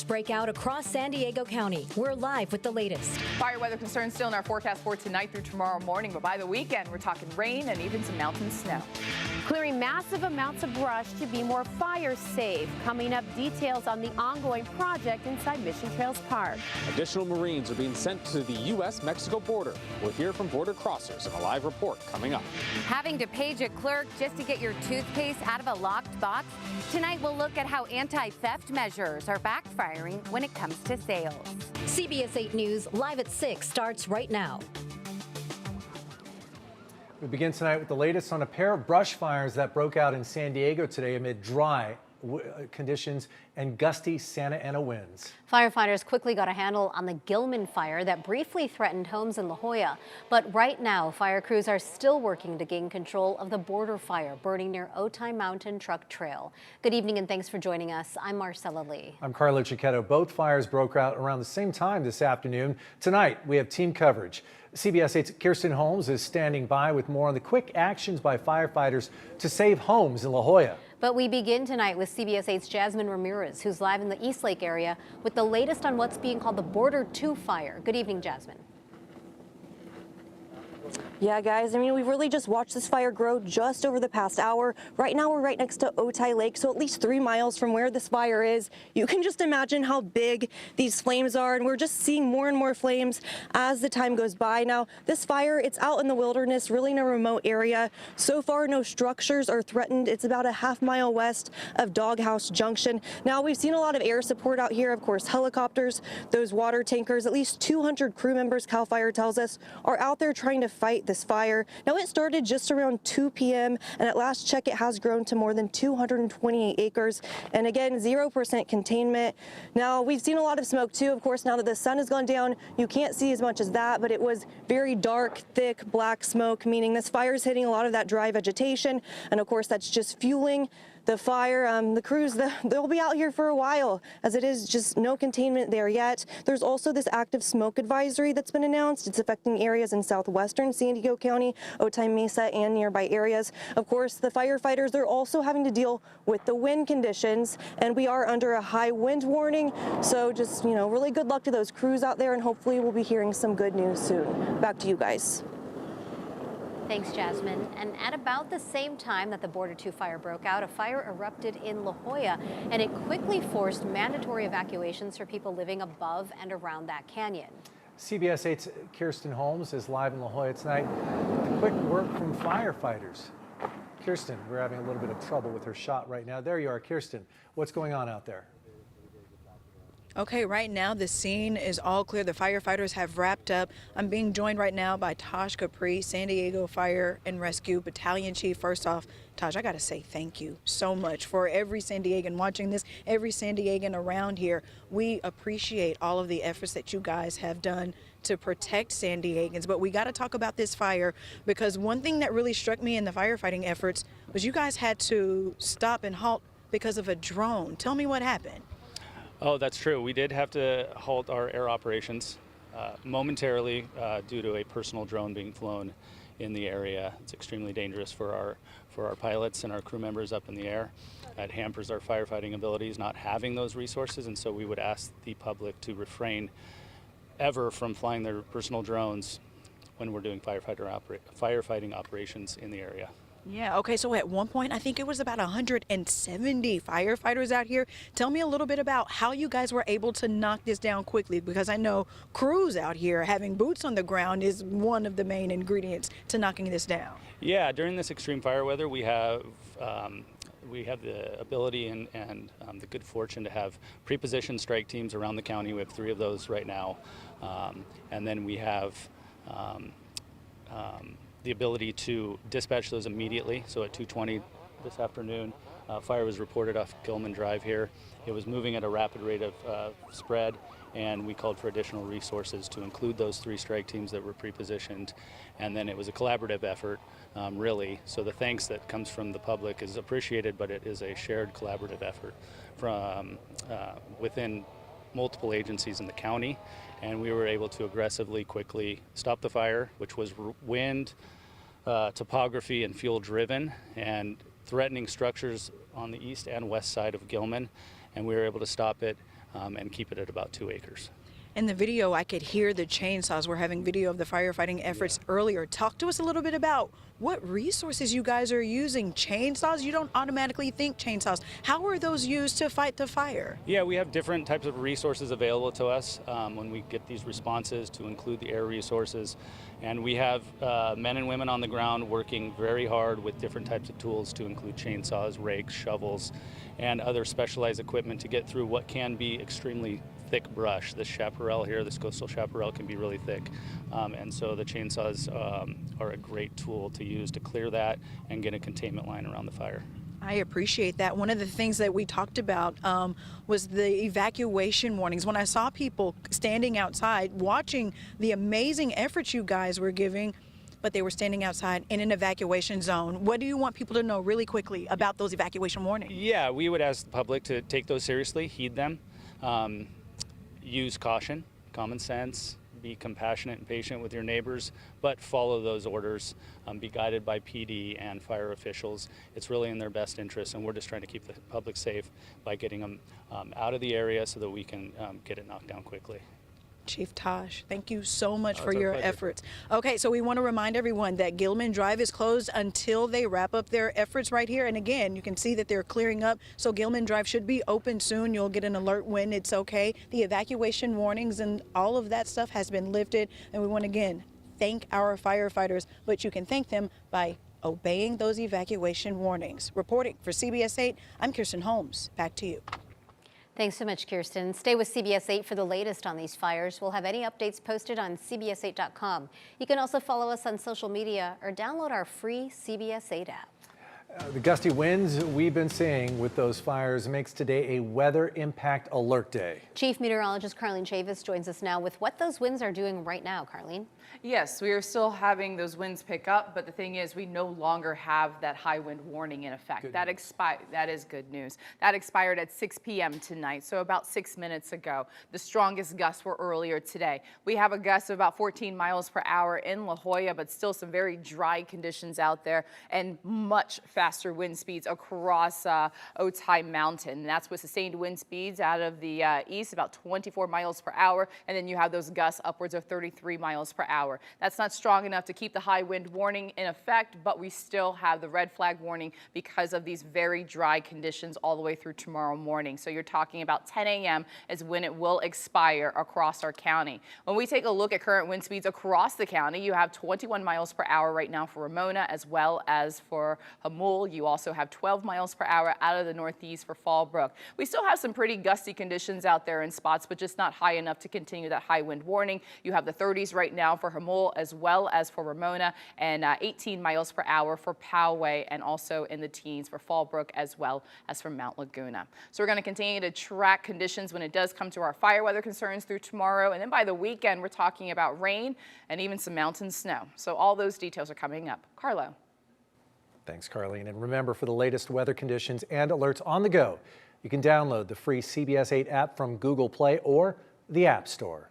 break out across San Diego County. We're live with the latest. Fire weather concerns still in our forecast for tonight through tomorrow morning, but by the weekend, we're talking rain and even some mountain snow. Clearing massive amounts of brush to be more fire safe. Coming up, details on the ongoing project inside Mission Trails Park. Additional Marines are being sent to the U.S.-Mexico border. We'll hear from border crossers in a live report coming up. Having to page a clerk just to get your toothpaste out of a locked box? Tonight we'll look at how anti-theft measures are backfiring when it comes to sales. CBS 8 News Live at 6 starts right now. We begin tonight with the latest on a pair of brush fires that broke out in San Diego today amid dry conditions and gusty Santa Ana winds. Firefighters quickly got a handle on the Gilman Fire that briefly threatened homes in La Jolla. But right now, fire crews are still working to gain control of the border fire burning near Otay Mountain Truck Trail. Good evening and thanks for joining us. I'm Marcella Lee. I'm Carlo Cicchetto. Both fires broke out around the same time this afternoon. Tonight, we have team coverage. CBS 8's Kirsten Holmes is standing by with more on the quick actions by firefighters to save homes in La Jolla. But we begin tonight with CBS 8's Jasmine Ramirez, who's live in the East Lake area with the latest on what's being called the Border 2 fire. Good evening, Jasmine. Yeah, guys, I mean, we've really just watched this fire grow just over the past hour. Right now, we're right next to Otay Lake, so at least 3 miles from where this fire is. You can just imagine how big these flames are, and we're just seeing more and more flames as the time goes by. Now, this fire, it's out in the wilderness, really in a remote area. So far, no structures are threatened. It's about a half-mile west of Doghouse Junction. Now, we've seen a lot of air support out here, of course, helicopters, those water tankers, at least 200 crew members, CAL FIRE tells us, are out there trying to fight this fire. Now, it started just around 2 p.m. and at last check it has grown to more than 228 acres, and again 0% containment. Now, we've seen a lot of smoke too. Of course, now that the sun has gone down, you can't see as much as that, but it was very dark, thick black smoke, meaning this fire is hitting a lot of that dry vegetation, and of course that's just fueling the fire. The crews, they'll be out here for a while, as it is just no containment there yet. There's also this active smoke advisory that's been announced. It's affecting areas in southwestern San Diego County, Otay Mesa, and nearby areas. Of course, the firefighters, they're also having to deal with the wind conditions, and we are under a high wind warning. So just, you know, really good luck to those crews out there, and hopefully we'll be hearing some good news soon. Back to you guys. Thanks, Jasmine. And at about the same time that the Border 2 fire broke out, a fire erupted in La Jolla, and it quickly forced mandatory evacuations for people living above and around that canyon. CBS 8's Kirsten Holmes is live in La Jolla tonight with the quick work from firefighters. Kirsten, we're having a little bit of trouble with her shot right now. There you are, Kirsten. What's going on out there? Okay, right now the scene is all clear. The firefighters have wrapped up. I'm being joined right now by Taj Capri, San Diego Fire and Rescue Battalion Chief. First off, Taj, I got to say thank you so much for every San Diegan watching this, every San Diegan around here. We appreciate all of the efforts that you guys have done to protect San Diegans, but we got to talk about this fire, because one thing that really struck me in the firefighting efforts was you guys had to stop and halt because of a drone. Tell me what happened. Oh, that's true. We did have to halt our air operations momentarily due to a personal drone being flown in the area. It's extremely dangerous for our pilots and our crew members up in the air. It hampers our firefighting abilities not having those resources, and so we would ask the public to refrain ever from flying their personal drones when we're doing firefighting operations in the area. Yeah, okay, so at one point, I think it was about 170 firefighters out here. Tell me a little bit about how you guys were able to knock this down quickly, because I know crews out here having boots on the ground is one of the main ingredients to knocking this down. Yeah, during this extreme fire weather, we have the ability and the good fortune to have pre-positioned strike teams around the county. We have 3 of those right now, and then we have the ability to dispatch those immediately. So at 2:20 this afternoon, fire was reported off Gilman Drive here. It was moving at a rapid rate of spread, and we called for additional resources to include those 3 strike teams that were pre-positioned. And then it was a collaborative effort, really. So the thanks that comes from the public is appreciated, but it is a shared collaborative effort from within multiple agencies in the county, and we were able to aggressively, quickly stop the fire, which was wind, topography, and fuel driven, and threatening structures on the east and west side of Gilman, and we were able to stop it and keep it at about 2 acres. In the video, I could hear the chainsaws. We're having video of the firefighting efforts earlier. Talk to us a little bit about what resources you guys are using. Chainsaws, you don't automatically think chainsaws. How are those used to fight the fire? Yeah, we have different types of resources available to us when we get these responses, to include the air resources. And we have men and women on the ground working very hard with different types of tools, to include chainsaws, rakes, shovels, and other specialized equipment to get through what can be extremely thick brush. This chaparral here, this coastal chaparral, can be really thick. And so the chainsaws are a great tool to use to clear that and get a containment line around the fire. I appreciate that. One of the things that we talked about was the evacuation warnings. When I saw people standing outside watching the amazing efforts you guys were giving, but they were standing outside in an evacuation zone. What do you want people to know really quickly about those evacuation warnings? Yeah, we would ask the public to take those seriously, heed them, use caution, common sense, be compassionate and patient with your neighbors, but follow those orders, be guided by PD and fire officials. It's really in their best interest, and we're just trying to keep the public safe by getting them out of the area so that we can get it knocked down quickly. Chief Tosh, thank you so much for your efforts. Okay, so we want to remind everyone that Gilman Drive is closed until they wrap up their efforts right here. And again, you can see that they're clearing up, so Gilman Drive should be open soon. You'll get an alert when it's okay. The evacuation warnings and all of that stuff has been lifted, and we want to again thank our firefighters, but you can thank them by obeying those evacuation warnings. Reporting for CBS 8, I'm Kirsten Holmes. Back to you. Thanks so much, Kirsten. Stay with CBS 8 for the latest on these fires. We'll have any updates posted on CBS8.com. You can also follow us on social media or download our free CBS 8 app. The gusty winds we've been seeing with those fires makes today a weather impact alert day. Chief Meteorologist Carlene Chavis joins us now with what those winds are doing right now. Carlene? Yes, we are still having those winds pick up, but the thing is we no longer have that high wind warning in effect. That is good news. That expired at 6 p.m. tonight, so about 6 minutes ago. The strongest gusts were earlier today. We have a gust of about 14 miles per hour in La Jolla, but still some very dry conditions out there and much faster wind speeds across Otay Mountains. And that's with sustained wind speeds out of the east, about 24 miles per hour, and then you have those gusts upwards of 33 miles per hour. That's not strong enough to keep the high wind warning in effect, but we still have the red flag warning because of these very dry conditions all the way through tomorrow morning. So you're talking about 10 a.m. is when it will expire across our county. When we take a look at current wind speeds across the county, you have 21 miles per hour right now for Ramona as well as for Hamul. You also have 12 miles per hour out of the northeast for Fallbrook. We still have some pretty gusty conditions out there in spots, but just not high enough to continue that high wind warning. You have the 30s right now for Hamul as well as for Ramona, and 18 miles per hour for Poway, and also in the teens for Fallbrook as well as for Mount Laguna. So we're going to continue to track conditions when it does come to our fire weather concerns through tomorrow, and then by the weekend we're talking about rain and even some mountain snow. So all those details are coming up. Carlo. Thanks, Carlene. And remember, for the latest weather conditions and alerts on the go, you can download the free CBS 8 app from Google Play or the App Store.